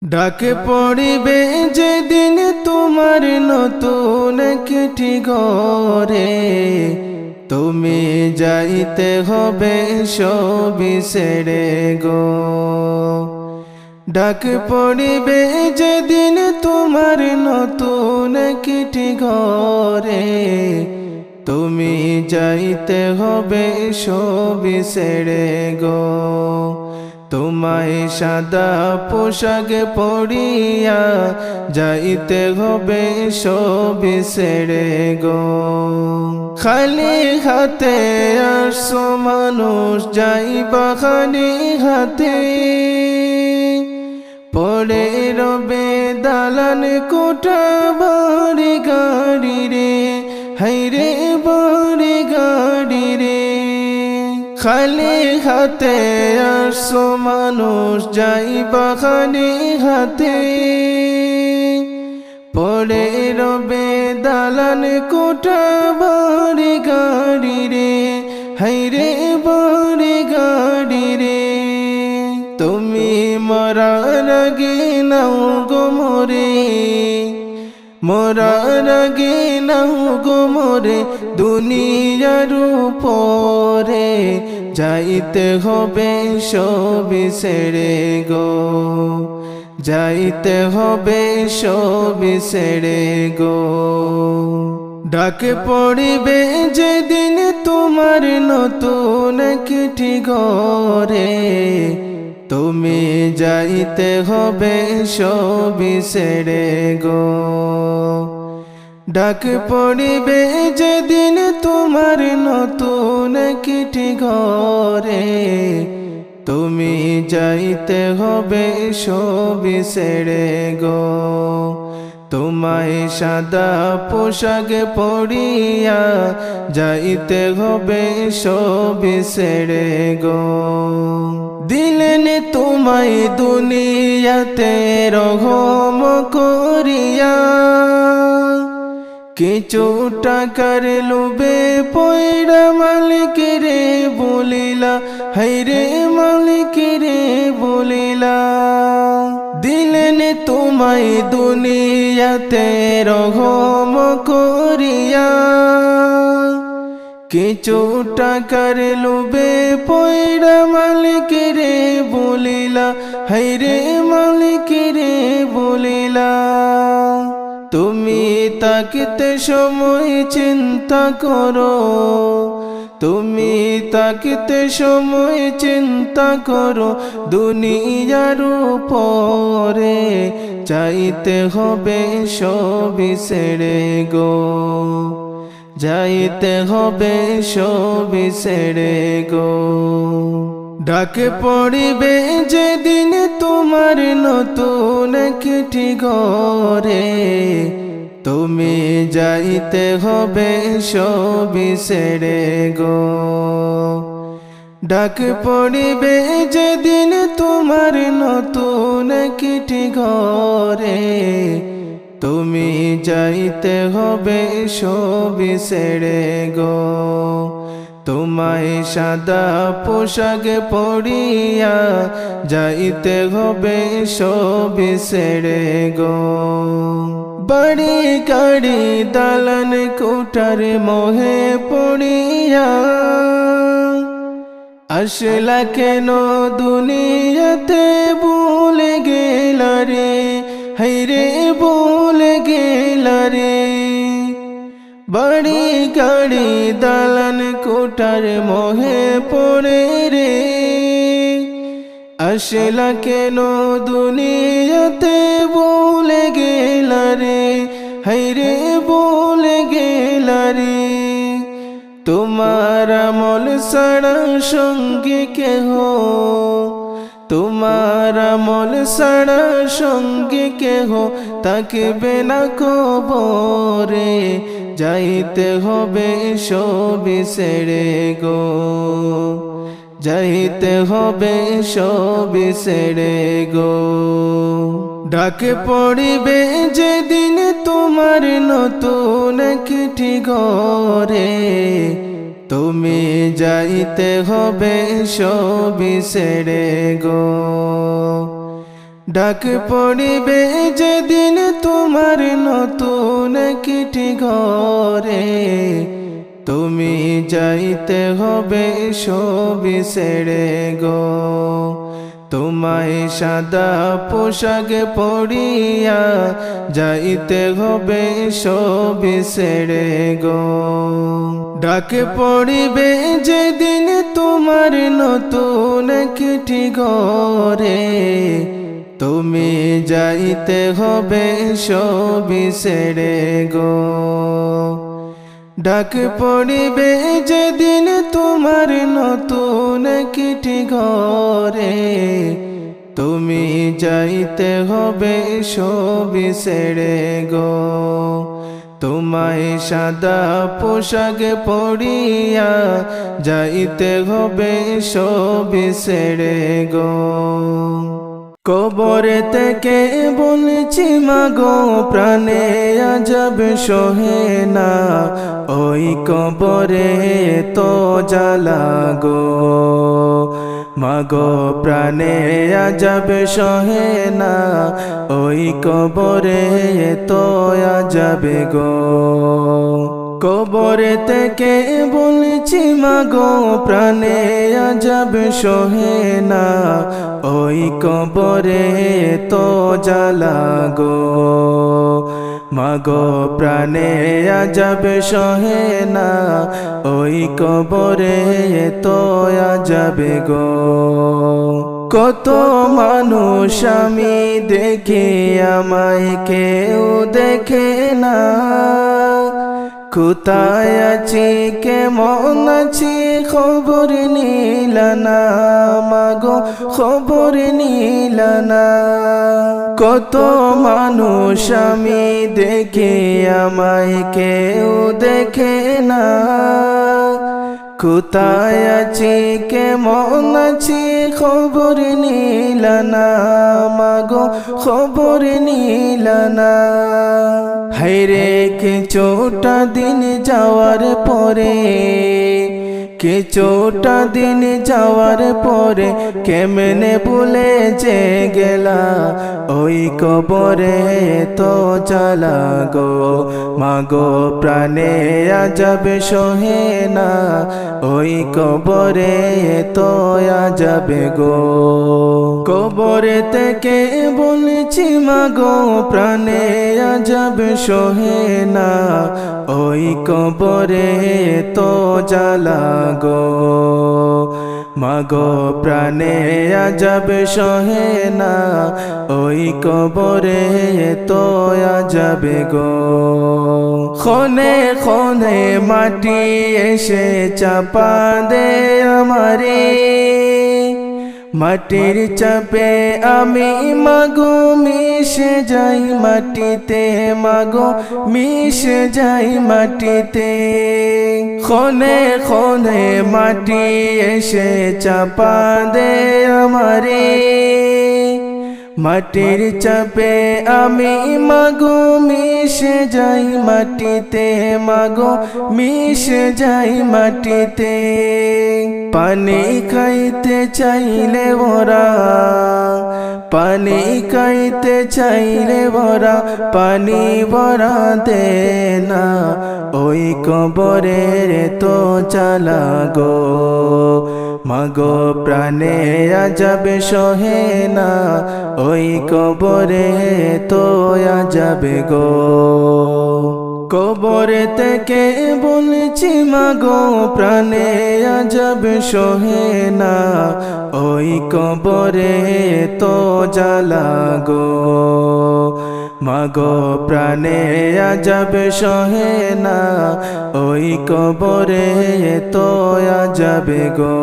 ডাকে পড়িবে যেদিন তোমার নতুন চিঠি ঘরে, তুমি যাইতে হবে সবই ছেড়ে গো। ডাকে পড়িবে যেদিন তোমার নতুন চিঠি ঘরে, তুমি যাইতে হবে সবই ছেড়ে গো। তোমায় সাদা পোশাক পরিয়া যাইতে হবে সবই ছেড়ে গো। খালি হাতে আসছো মানুষ, যাইবা খালি হাতে, পড়ে রবে দালান কোঠা বাড়ি গাড়ি রে, হাইরে বাড়ি গাড়ি রে। খালি হাতে আসছো মানুষ, যাইবা খালি হাতে, পড়ে রবে দালান কোঠা বাড়ি গাড়ি রে, হাইরে বাড়ি গাড়ি রে। তুমি মরার আগে নাও গো মোরে, মরার আগে নাও গো মোরে, দুনিয়ার উপরে যাইতে হবে সবই ছেড়ে গো। যাইতে হবে সবই ছেড়ে গো। ডাকে পড়িবে যেদিন তোমার নতুন চিঠি ঘরে, তুমি যাইতে হবে সবই ছেড়ে গো। ডাক পড়িবে যেদিন তোমার নতুন চিঠি ঘরে, তুমি যাইতে হবে সবই ছেড়ে গো। তোমায় সাদা পোশাক পরিয়া যাইতে হবে সবই ছেড়ে গো। দিলেন তোমায় দুনিয়াতে রহম করিয়া, কিছু টাকার লোভে পয়রা মালিক রে বলিলা, হাইরে মালিক রে বলিলা। দিলেন তোমায় দুনিয়াতে রহম করিয়া, কিছু টাকার লোভে পয়রা মালিক রে বলিলা, হাইরে মালিক রে বলিলা। তুমি তাকিতে সময় চিন্তা করো, তুমি তাকিতে সময় চিন্তা করো, দুনিয়ার উপরে যাইতে হবে সবই ছেড়ে গো। যাইতে হবে সবই ছেড়ে গো। ডাকে পড়িবে যেদিন তোমার নতুন চিঠি ঘরে, তুমি যাইতে হবে সবই ছেড়ে গো। ডাক পড়িবে যেদিন তোমার নতুন চিঠি ঘরে, তুমি যাইতে হবে সবই ছেড়ে গো। তোমায় সাদা পোশাক পরিয়া যাইতে হবে সবই ছেড়ে গো। বাড়ি গাড়ি দালান কোঠার মোহে পড়িয়া আসলা কেন দুনিয়াতে, ভুলে গেলা রে, হাইরে ভুলে গেলা রে। বাড়ি গাড়ি দালান কোঠার মোহে পড়ে রে, আসলা কেন দুনিয়াতে, ভুলে গেলা রে, হাইরে ভুলে গেলা রে। তোমার আমল ছাড়া সঙ্গী কেহ, তোমার আমল ছাড়া সঙ্গী কেহ তাকিবে না কবরে, যাইতে হবে সবই ছেড়ে গো। যাইতে হবে সবই ছেড়ে গো। ডাকে পড়িবে যেদিন তোমার নতুন চিঠি ঘরে, তুমি যাইতে হবে সবই ছেড়ে গো। ডাক পড়িবে যেদিন তোমার নতুন একটি ঘরে, তুমি যাইতে হবে সবই ছেড়ে গো। তোমায় সাদা পোশাক পরিয়া যাইতে হবে সবই ছেড়ে গো। ডাক পড়িবে যেদিন তোমার নতুন একটি ঘরে, তুমি যাইতে হবে সবই ছেড়ে গো। ডাক পড়িবে যেদিন তোমার নতুন একটি ঘরে, তুমি যাইতে হবে সবই ছেড়ে গো। তোমায় সাদা পোশাক পরিয়া যাইতে হবে সবই ছেড়ে গো। কবর থেকে বলছি মাগো প্রাণে আজব সহে না, ওই কবরে তো জ্বালা গো। মাগো প্রাণে আজব সহে না, ওই কবরে তো আজব গো। কবর থেকে বলছি মাগো প্রাণে আজব সহে না, ওই কবরে তো জ্বালা গো। মাগো প্রাণে আজব সহে না, ওই কবরে তো আজব গো। কত মানুষ আমি দেখি আমায় কেউ দেখে না, কোথায় আছি কেমন আছি খবর নিল না মাগো, খবর নিল না। কত মানুষ আমি দেখি আমায় কেউ দেখে না, কোথায় আছি কেমন আছি খবর নিল না মাগো, খবর নিল না। হায়রে কিছুটা দিন যাওয়ার পরে, কিছুটা দিন যাওয়ার পরে কেমনে ভুলে যে গেলা, ওই কবরে তো জ্বালা গো। মাগো প্রাণে আজব সহে না, ওই কবরে তো আজব গো। কবর থেকে বলছি মাগো প্রাণে আজব সহে না, ওই কবরে তো জ্বালা গো। মাগো প্রাণে আজব সহে না, ওই কবরে তো আজব গো। ক্ষণে ক্ষণে মাটি এসে চাপা দে আমারে, মাটির চাপে আমি মাগো মিশে যাই মাটিতে, মাগো মিশে যাই মাটিতে। ক্ষণে ক্ষণে মাটি এসে চাপা দে আমারে, মাটির চাপে আমি মাগো মিশে যাই মাটিতে, মাগো মিশে যাই মাটিতে। পানি খাইতে চাইলে ওরা, পানি খাইতে চাইলে ওরা পানি ভরা দে না, ওই কবরের তো জ্বালা গো। মাগো প্রাণে আজব সহে না, ওই কবরে তো আজব গো। কবর থেকে বলছি মাগো প্রাণে আজব সহে না, ওই কবরে তো জ্বালা গো। মাগো প্রাণে আজব সহে না, ওই কবরে তো আজব গো।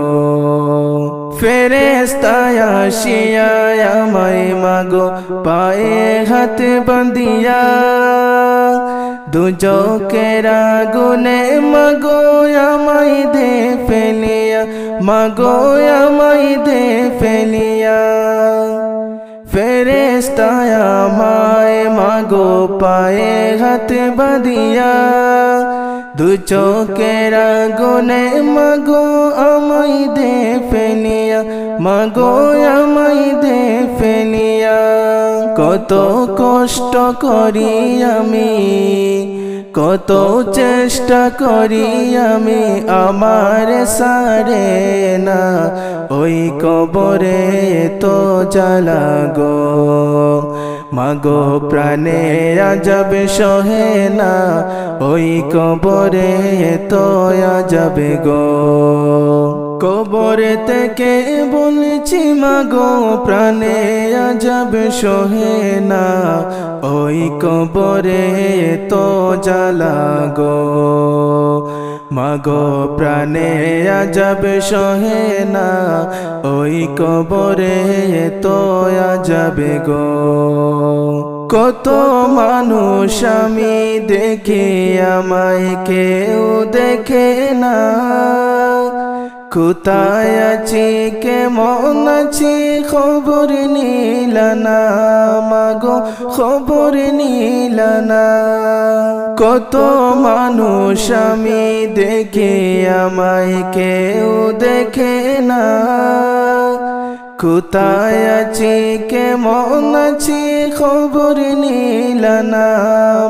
ফেরেশতায় আসিয়া আমায় মাগো পায়ে হাতে বাঁধিয়া, দুজকের আগুনে মাগো আমায় দে ফেলিয়া, মাগো আমায় দে ফেলিয়া। ফেরেশতায় আমায় মাগো পায়ে হাতে বাঁধিয়া, দু চোখের আগুনে মাগো আমায় দে ফেলিয়া, মাগো আমায় দে ফেলিয়া। কত কষ্ট করি আমি, কত চেষ্টা করি আমি, আমার সারে না ওই কবরে তো জ্বালা গো। মাগো প্রাণে আজব সহে না ওই কবরে তো আজব গো। কবর থেকে বলছি মাগো প্রাণে আজব সহে না ওই কবরে তো জ্বালা গো। মাগো প্রাণে আজব সহে না ওই কবরে তো আজব গো। কত মানুষ আমি দেখি আমায় কেউ দেখে না, কোথায় আছি কেমন আছি খবর নিল না মাগো, খবর নিল না। কত মানুষ আমি দেখি আমায় কেউ দেখে না, কোথায় আছি কেমন আছি খবর নিল না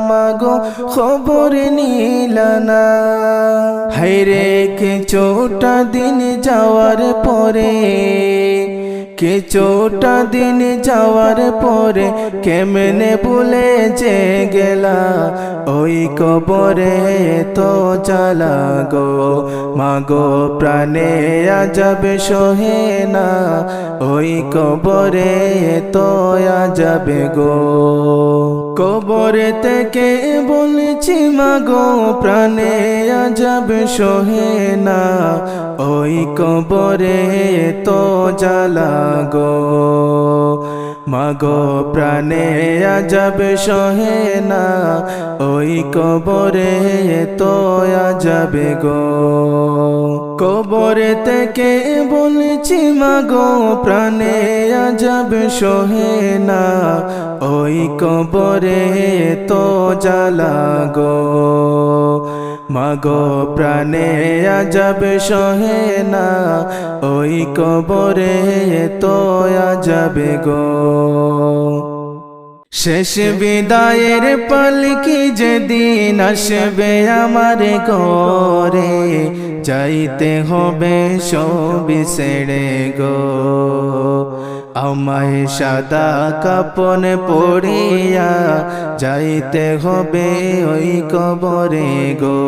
মাগো, খবর নিল না। হায়রে কিছুটা দিন যাওয়ার পরে, কিছুটা দিন যাওয়ার পরে কেমনে ভুলে যে গেলা ওই কবরে তো জ্বালা গো। মাগো প্রাণে আজব সহে না ওই কবরে তো আজব গো। কবর থেকে বলছি মাগো প্রাণে আজব সহে না ওই কবরে তো জ্বালা গো। মাগো প্রাণে আজব সহে না ওই কবরে তো আজব গো। কবর থেকে বলছি মাগো প্রাণে আজব সহে না ওই কবরে তো জ্বালা গো। মাগো প্রাণে আজব সহে না ওই কবরে তো আজব গো। শেষ বিদায়ের পালকি যেদিন আসবে আমার ঘরে, যাইতে হবে সবই ছেড়ে গো। আমায় সাদা কাপন পরিয়া যাইতে হবে ওই কবরে গো।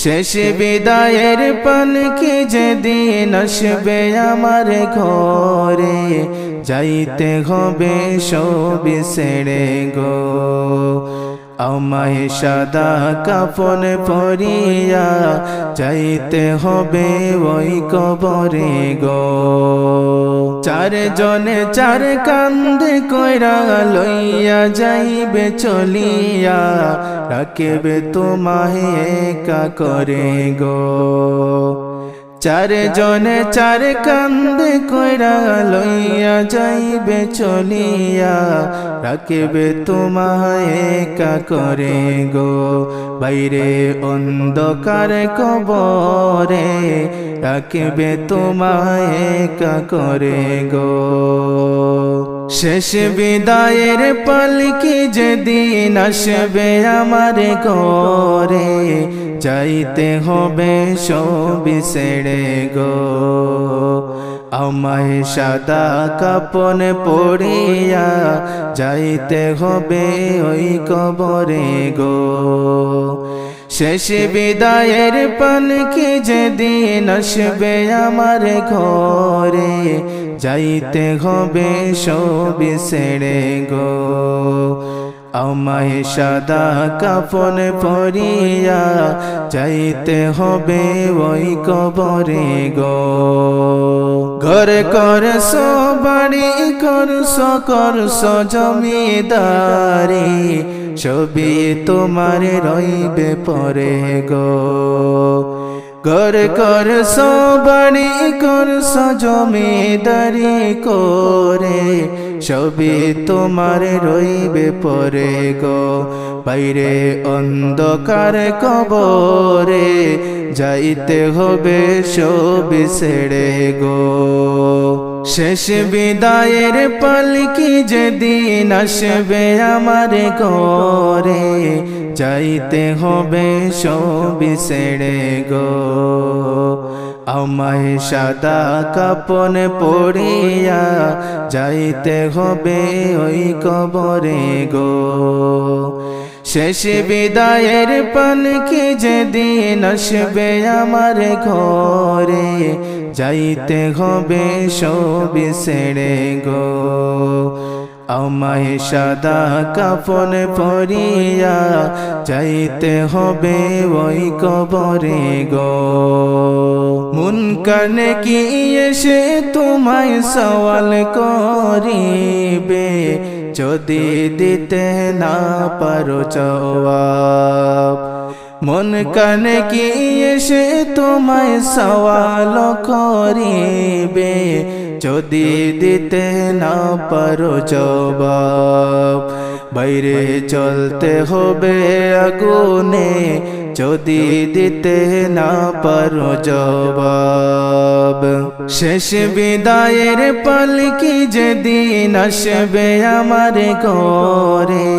শেষ বিদায়ের পালকি যেদিন আসবে আমার ঘরে, যাইতে হবে সবই ছেড়ে গো। আমায় সাদা কাফন পরিয়া যাইতে হবে ওই কবরে গো। চার জনে চার কান্দে কইরা লইয়া যাইবে চলিয়া, রাখবে তোমায় একা করে গো। চার জনে চার কান্দে কইরা লইয়া যাইবে চলিয়া, রাখবে তোমায় একা করে গো। বাইরে অন্ধকার কবরে, রাখবে তোমায় একা করে গো। শেষ বিদায়ের পালকি যেদিন আসবে আমার ঘরে, যাইতে হবে সবই ছেড়ে গো। আমায় সাদা কাপন পরিয়া যাইতে হবে ওই কবরে গো। শেষ বিদায়ের পালকি যেদিন আসবে আমার ঘরে, যাইতে হবে সবই ছেড়ে গো। আমায় সাদা কাফন পরিয়া যাইতে হবে ওই কবরে গো। ঘর করছ বাড়ি করছ করছ জমিদারি, সবই তোমার রইবে পরে গো। ঘর করছ বাড়ি করছ জমিদারি করে, সবই তোমার রইবে পরে গো। বাইরে অন্ধকার কবরে, যাইতে হবে সব ছেড়ে গো। শেষ বিদায়ের পালকি যেদিন আসবে আমার ঘরে, যাইতে হবে সব ছেড়ে গো। আমায় সাদা কাপন পরিয়া যাইতে হবে ওই কবরে গো। শেষ বিদায়ের পালকি যেদিন আসবে আমার ঘরে, যাইতে হবে সব ছেড়ে গো। আমায় সাদা কাফন পরিয়া যাইতে হবে ওই কবরে গো। মুনকার কি এসে তোমায় সওয়াল করিবে, যদি দিতে না পারো জবাব। মুনকার কি এসে তোমায় সওয়াল করিবে, যদি দিতে না পারো জবাব। বাইরে চলতে হবে আগুনে, যদি দিতে না পারো জবাব। শেষ বিদায়ের পালকি যেদিন আসবে আমার ঘরে,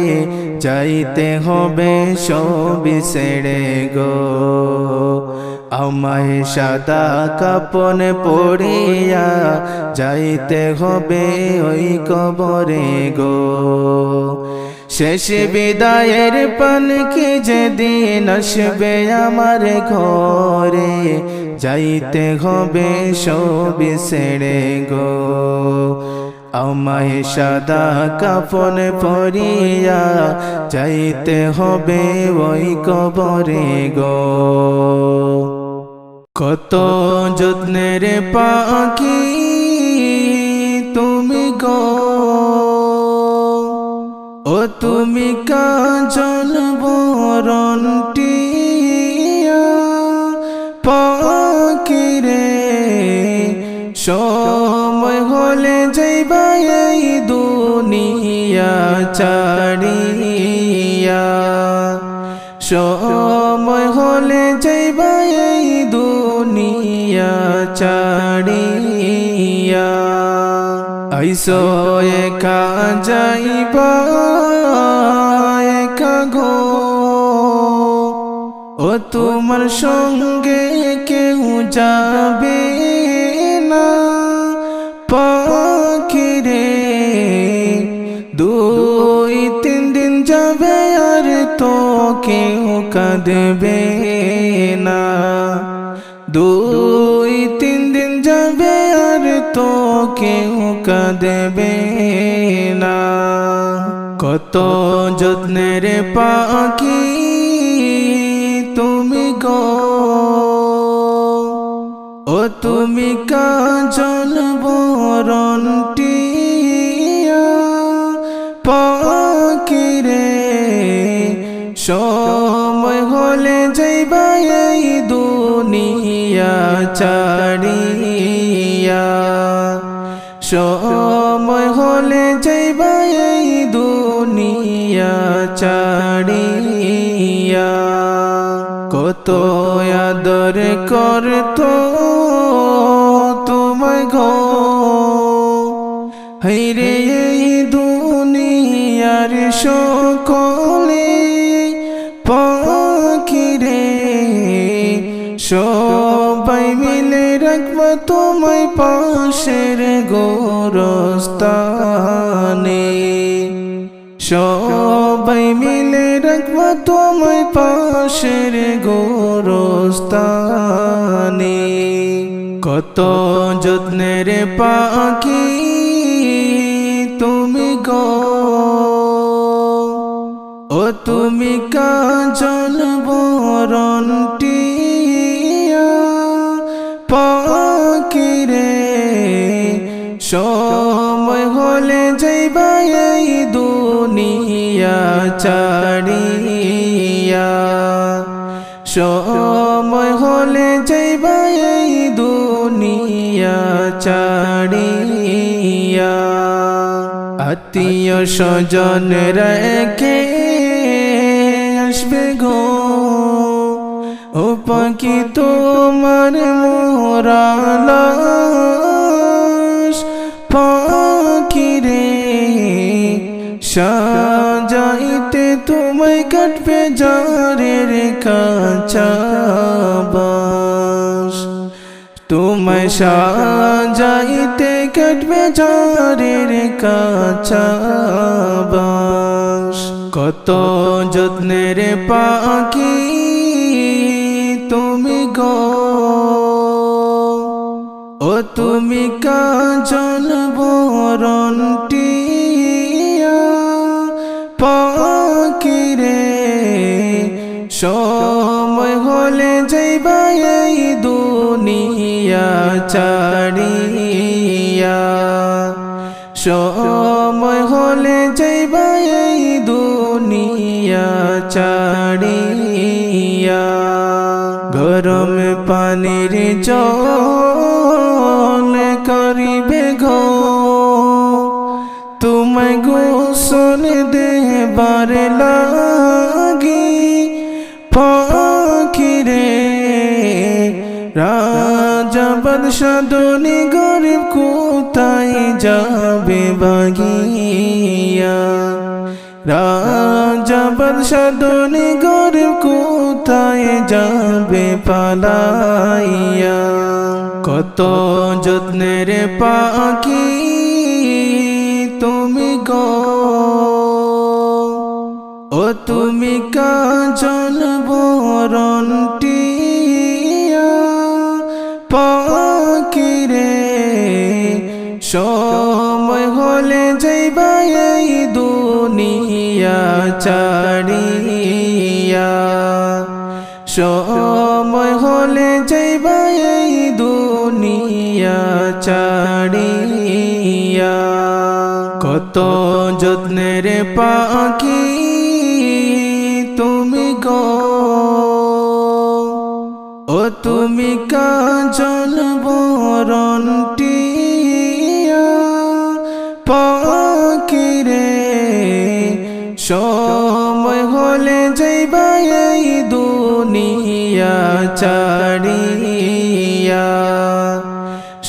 যাইতে হবে সব ছেড়ে গো। আমায় সাদা কাপন পরিয়া যাইতে হবে ওই কবরে গো। শেষ বিদায়ের পালকি যেদিন আসবে আমার ঘরে, যাইতে হবে সব ছেড়ে গো। আমায় সাদা কাফন পরিয়া যাইতে হবে ওই কবরে গো। কত যত্নের পাখি তুমি গো, ও তুমি কাজল বরণটিয়া পাখি রে। সময় হলে যাইবা এই দুনিয়া ছাড়িয়া, সময় হলে যাইবা এই দুনিয়া ছাড়িয়া। আইসো একা যাইবা একা গো, ও তোমার সঙ্গে কেউ যাবে না পাখি রে। 2-3 দিন যাবে আর তো কেউ কাঁদবে না। 2-3 দিন যাবে আর তো কেউ কাঁদবে না। কত যত্নের পাখি তুমি গো, ও তুমি কাজল বরণটিয়া পাখি রে। সময় হলে যাইবা এই দুনিয়া ছাড়িয়া, সময় হলে যাইবা এই দুনিয়া ছাড়িয়া। কত আদর করতো তোমায় গো, হায়রে এই দুনিয়ার সকলে পাখি রে। সবাই মিলে রাখবা তোমায় পাশের গোরস্থানে, সবাই মিলে রাখবা তোমায় পাশের গোরস্থানে। কত যত্নের পাখি তুমি গো, ও তুমি কাজল বরণটিয়া পাখি রে। সময় হলে যাইবা এই দুনিয়া ছাড়িয়া, সময় হলে যাইবা এই দুনিয়া ছাড়িয়া। আত্মীয় স্বজন রেখে আসবে গো, ও পাখি তোমার মোরা লাশ পাখি রে সাজাইতে তোমায় কাটবে জারের কাঁচা বাঁশ তোমায় সাজাইতে কাটবে জারের কাঁচা বাঁশ কত যত্নের পাখি তুমি গো ও তুমি কাজল বরণ টিয়া পাখি রে সময় হলে যাইবা এই দুনিয়া ছাড়িয়া সময় হলে যাইবা এই দুনিয়া ছাড়িয়া গরম পানির জল করিবে গো তোমায় গোসল দেবার লাগি পাখি রে রাজা বাদশা ধনী গরিব কোথায় যাবে বাগিয়া রাজা বাদশা ধনী গরিব কোথায় যাবে পালাইয়া কত যত্নের পাখি তুমি গো ও তুমি কাজল বরণ টিয়া পাখি রে সময় হলে যাইবা এই দুনিয়া ছাড়িয়া সময় হলে যাইবা এই দুনিয়া ছাড়িয়া কত যত্নের পাখি তুমি গো ও তুমি কাজল বরণ টিয়া পাখি রে সময় হলে যাইবা এই দুনিয়া ছাড়িয়া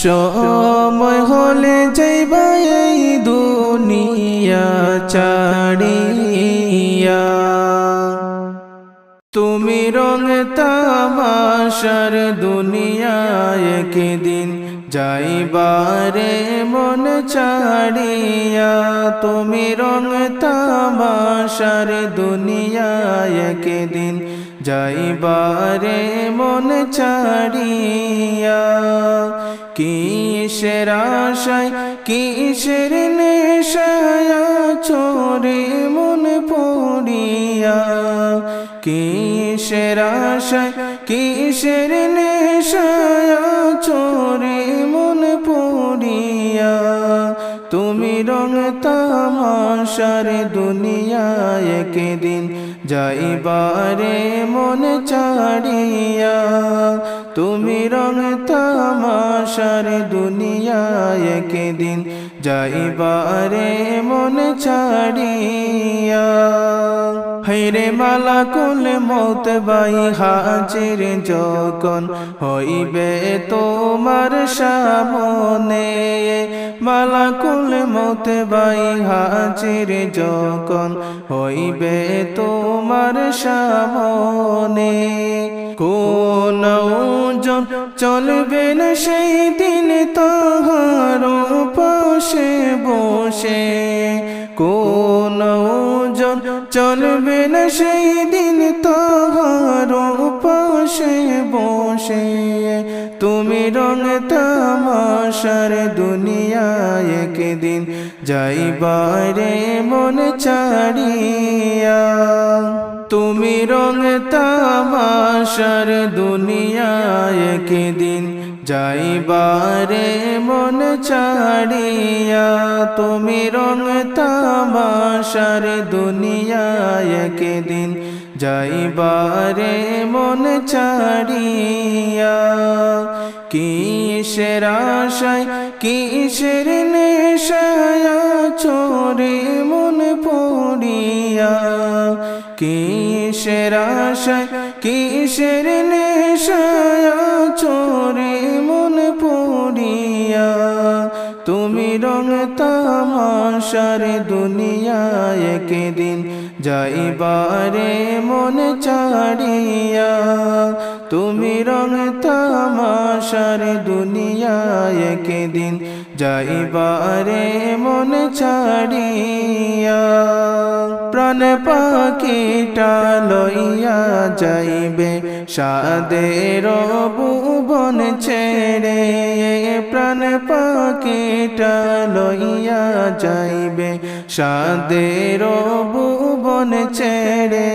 সময় হলে যাইবা এই দুনিয়া ছাড়িয়া তুমি রং তামাশার দুনিয়ায় একদিন যাইবারে মন ছাড়িয়া তুমি রং তামাশার দুনিয়ায় একদিন যাইবারে মন ছাড়িয়া কিসের আশায় কিসের নেশায় ছোরে মন পড়িয়া কিসের আশায় কিসের নেশায় ছোরে মন পড়িয়া তুমি রং তামাশার দুনিয়ায় একদিন যাইবারে মন ছাড়িয়া তুমি রং তামাশার দুনিয়ায় একদিন যাইবারে মন ছাড়িয়া হায়রে মালাকুল মৌত বাই হাজির যখন হইবে তোমার সামনে মালাকুল মৌত বাই হাজির যখন হইবে তোমার সামনে কোন ওজন চলবে না সেই দিন তাহার পাশে বসে কোন ওজন চলবে না সেই দিন তাহার পাশে বসে তুমি রং তামাশার দুনিয়ায় একদিন যাইবারে মন ছাড়িয়া তুমি রং তামাশার দুনিয়ায় একদিন যাইবারে মন ছাড়িয়া তুমি রং তামাশার দুনিয়ায় একদিন যাইবারে মন ছাড়িয়া কিসের আশায় কিসের নেশায় ছোরে মন পড়িয়া কিসের আশায় কিসের নেশায় চোরে মন পড়িয়া তুমি রং তামাশার দুনিয়ায় একদিন যাইবারে মন ছাড়িয়া তুমি রং তামাশার দুনিয়ায় একদিন যাইবারে মন ছাড়িয়া প্রাণ পাখিটা লইয়া যাইবে সাদের ভুবন ছেড়ে প্রাণ পাখিটা লইয়া যাইবে সাদের ভুবন ছেড়ে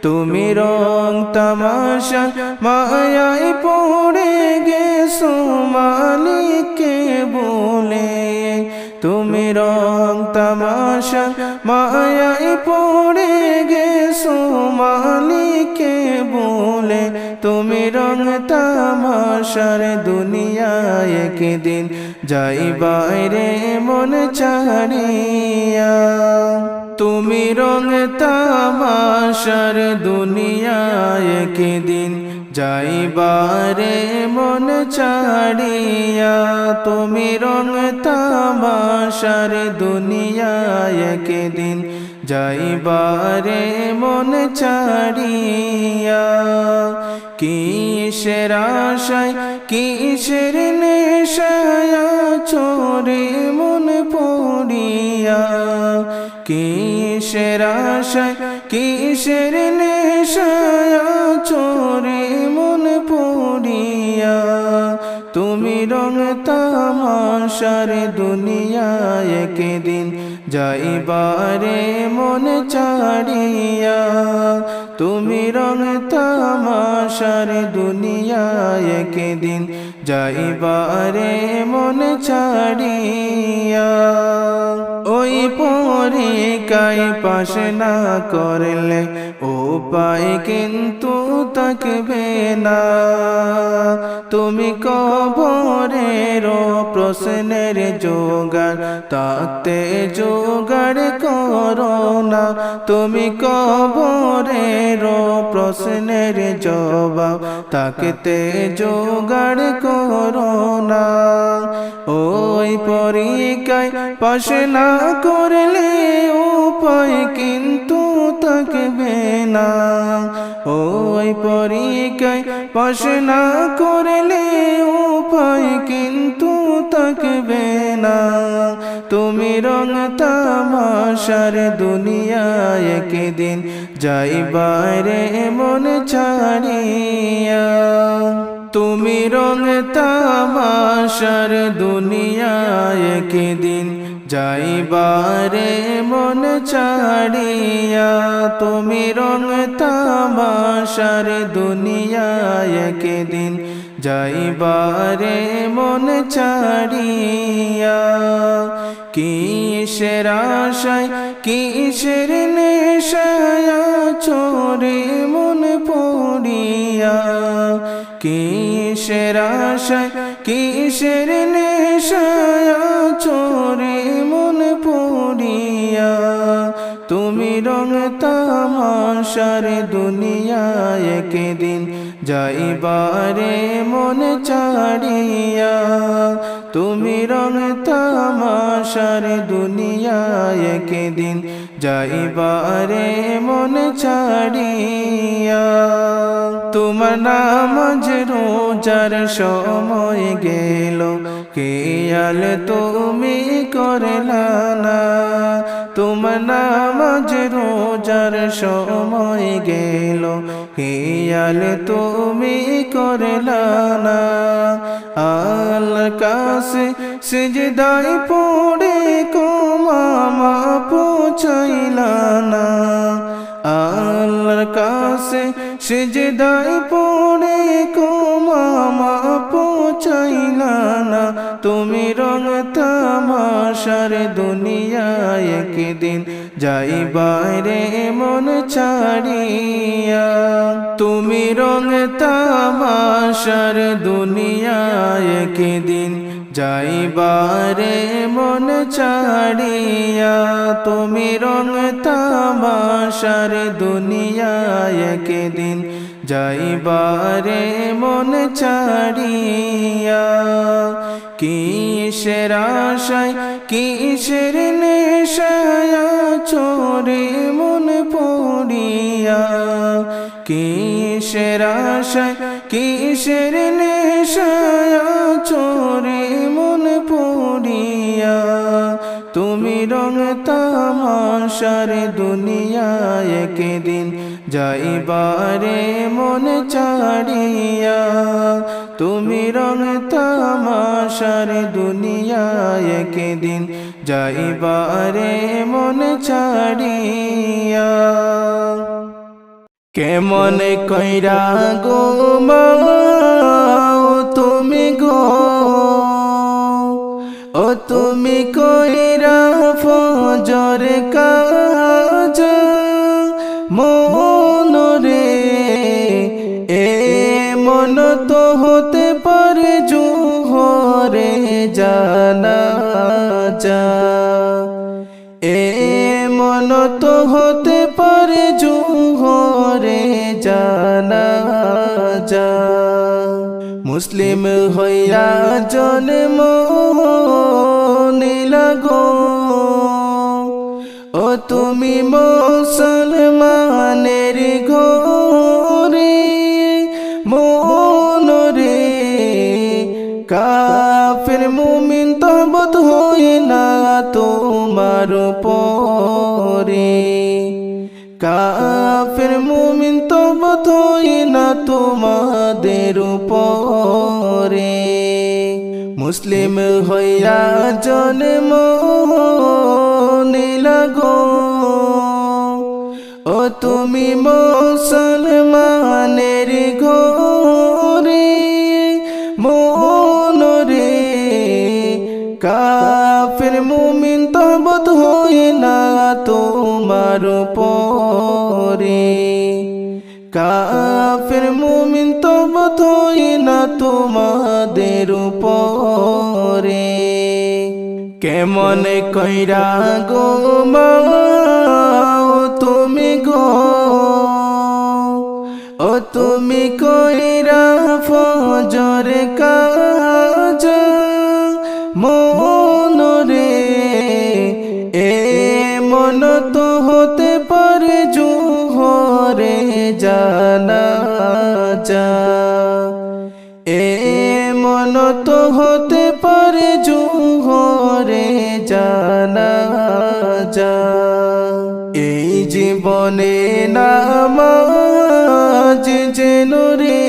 তুমি রং তামাশা মায়ায় পড়ে গেছো মালিককে বলে তুমি রং তামাশা মায়ায় পড়ে গেছো মালিককে বলে তুমি রং তামাশার দুনিয়ায় একদিন যাইবারে মন ছাড়িয়া তুমি রং তামাশার দুনিয়ায় একদিন যাইবারে মন ছাড়িয়া তুমি রং তামাশার দুনিয়ায় একদিন যাইবারে মন ছাড়িয়া কিসের আশায় কিসের নেশায় চোরে মন পড়িয়া কিসের আশায় কিসের নেশায় চোরে মন পড়িয়া তুমি রং তামাশার দুনিয়ায় একদিন যাইবারে মন ছাড়িয়া তুমি রং তামাশার দুনিয়ায় একদিন যাইবারে মন ছাড়িয়া ওই পরীক্ষায় পাশ না করলে উপায় কিন্তু থাকবে না তুমি কবরের প্রশ্নের জোগাড় তাতে জোগাড় করো না তুমি কবরের প্রশ্নের জবাব তাকতে জোগাড় করো না ওই পরীক্ষায় পাশ না করলে উপায় কিন্তু থাকবে না ওই পরীক্ষায় পাশ না করলে উপায় কিন্তু থাকবে না তুমি রং তামাশার দুনিয়ায় একদিন যাইবারে মন ছাড়িয়া তুমি রং তামাশার দুনিয়ায় একদিন যাইবারে মন ছাড়িয়া তুমি রং তামাশার দুনিয়ায় একদিন যাইবারে মন ছাড়িয়া কিসের আশায় কিসের নেশায় চোরে মন পড়িয়া কিসের আশায় কিসের নেশায় চোরে মন পড়িয়া তুমি রং তামাশার দুনিয়ায় একদিন যাইবারে মন ছাড়িয়া তুমি রং তামাশার দুনিয়ায় একদিন যাইবারে মন ছাড়িয়া তোমার নামাজ রোজার সময় গেল খেয়াল তুমি করলা না তোমার নামাজ রোজার সময় গেল খেয়াল তুমি করলা না আল্লাহর কাছে সিজদায় পড়ে ক্ষমা পৌঁছাইলা না আল্লাহর কাছে সিজদায় পড়ে ক্ষমা পৌঁছাইলা না তুমি রং তামাশার দুনিয়ায় একদিন যাইবারে মন ছাড়িয়া তুমি রং তামাশার দুনিয়ায় একদিন যাইবারে মন ছাড়িয়া তুমি রং তামাশার দুনিয়ায় একদিন যাইবারে মন ছাড়িয়া কিসের আশায় কিসের নেশায় চোরে মন পড়িয়া কিসের আশায় কিসের নেশায় চোরে মন পড়িয়া তুমি রং তামাশার দুনিয়ায় একদিন যাইবারে মন ছাড়িয়া তুমি রং তামাশার দুনিয়ায় একদিন যাইবারে মন ছাড়িয়া কেমন কইরা গো তুমি গো ও তুমি কইরা ফজর কাজ মন রে এ মন তো হতে পারে জোহরে জানাজা এ মন তো হতে পারে জোহরে জানাজা মুসলিম হইয়া জন্ম নিলা গো ও তুমি মুসলমানের ঘরে মন রে কাফির মুমিন তবত হই না তোমার পরে কাফির মুমিন তবত হই না তোমাদের উপরে মুসলিম হইয়া জন্ম নিলা গো ও তুমি মুসলমানের ঘরে মন রে কাফির মুমিন তবত হই না তোমার পরে কাফির মুমিন তবত হই না তোমাদের উপরে কেমন কইরা গো তুমি গো ও তুমি কইরা ফজর কাজ মন রে এ মন তো হতে পারে জোহরে জানাজা এ মন তো হতে পারে জোহরে জানাজা এই জীবনে নামাজ যেন রে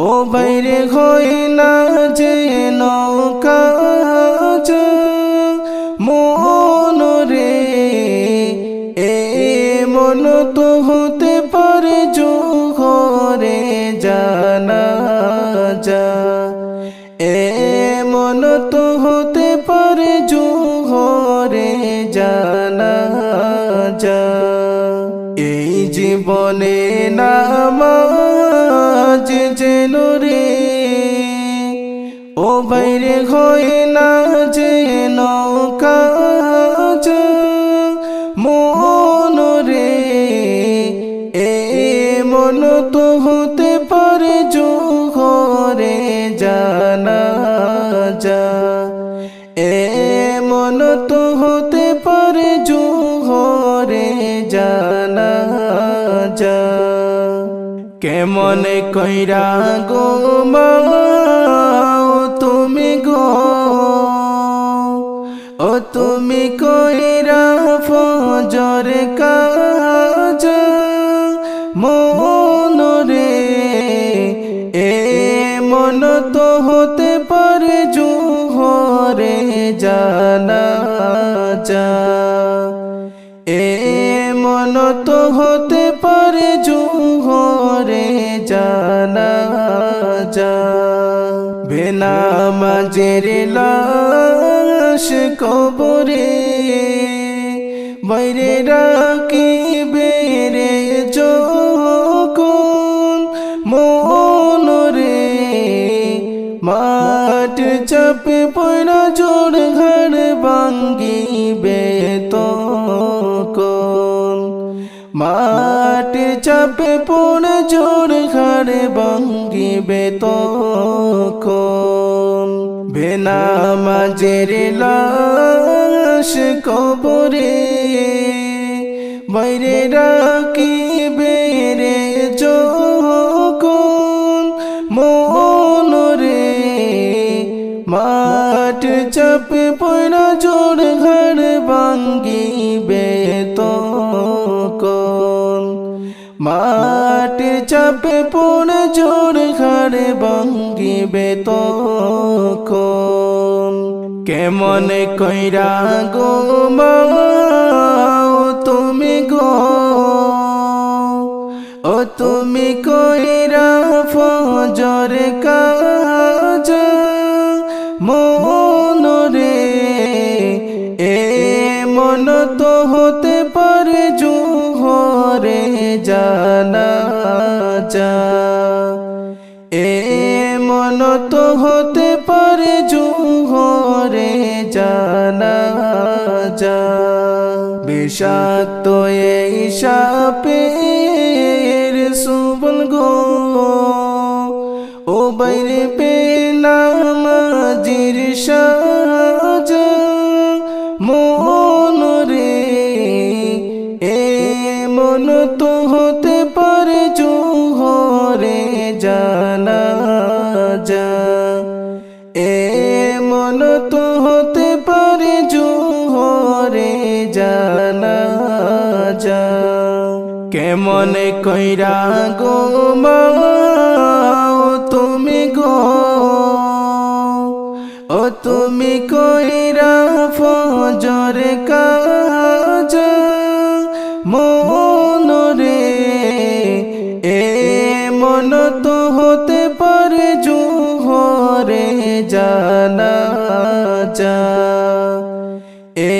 ও বাইরে হই না যেন কাজ মন রে এ মন তো হতে পারে জোহরে জানাজা এ মন তো হতে পারে জোহরে জানাজা এই জীবনে নামাজ যেন রে ও বাইরে হই না যেন কাজ মন রে এ মন তো হতে পারে জোহরে জানাজা এ মন তো হতে পারে জোহরে জানাজা কেমন কইরা গো তুমি গো ও তুমি কইরা ফজর কাজ মন রে এ মন তো হতে পারে জোহরে জানাজা এ মন তো হতে পারে জোহরে জানাজা বেনামাজের লাশ কবরে বাইরে রাখিবে রে যখন মন রে মাটি চাপে পড়ে জোর ঘাড়ে ভাঙ্গিবে তখন বেনামাজের লাশ কবরে বাইরে রাখিবে রে যখন মনরে মাঠ চাপে পড়া জোর ঘাড়ে ভাঙ্গিবে তখন মাঠ চাপে পড়ে জোর ঘাড়ে ভাঙ্গিবে তখন কেমন কইরা গো মাও তুমি গো ও তুমি কইরা ফজর কাজ মনরে এ মন তো হতে পারে জোহরে জানাজা এ মন তো হতে পারে জোহরে জানাজা বিষাক্ত এই সাপের সুবল গো ও বাইরে বেনামাজির সাজা মনরে এ মন তো হতে পারে জোহরে জানাজা এ মন তো হতে পারে জোহরে জানাজা কেমন কইরা গো মাও তুমি গো ও তুমি কইরা ফজর কাজ মনরে এ মন তো হতে পারে জোহরে জানাজা এ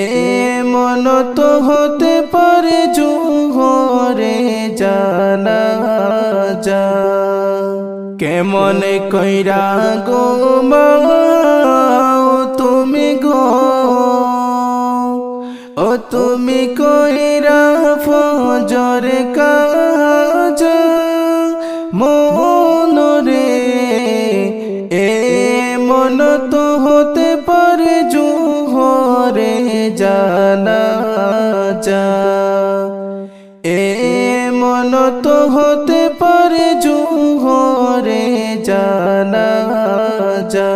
মন তো হতে পারে জোহরে জানাজা কেমন কইরা গো মাও তুমি গো ও তুমি কইরা ফজর কাজ মনরে এ মন তো হতে পারে জোহরে জানাজা এ মন তো হতে পারে জোহরে জানাজা।